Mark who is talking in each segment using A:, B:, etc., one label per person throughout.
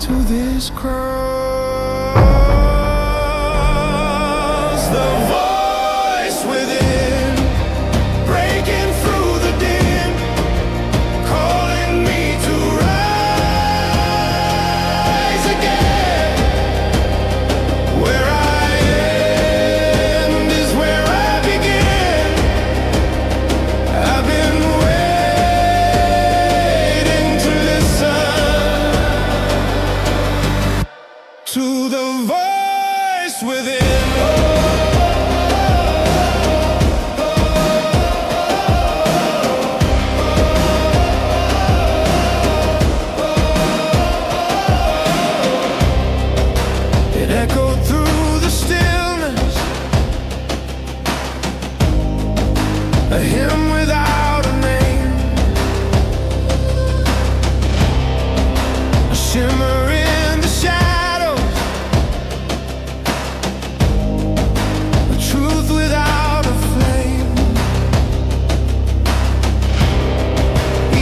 A: to this cross. The voice within, breaking through the din, calling me to rise again. Where I end is where I begin. I've been waiting to listen to the voice within. It echoed through the stillness, a hymn without a name, a shimmer in the shadows, a truth without a flame.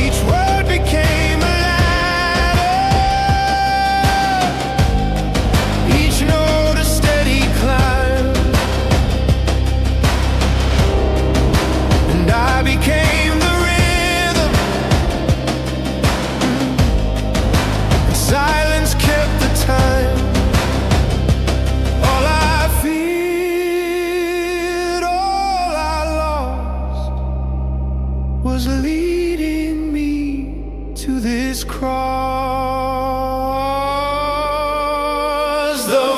A: Each word became a ladder, each note a steady climb, and I became the rhythm, and silence kept the time. All I feared, all I lost, was leading me to this cross. The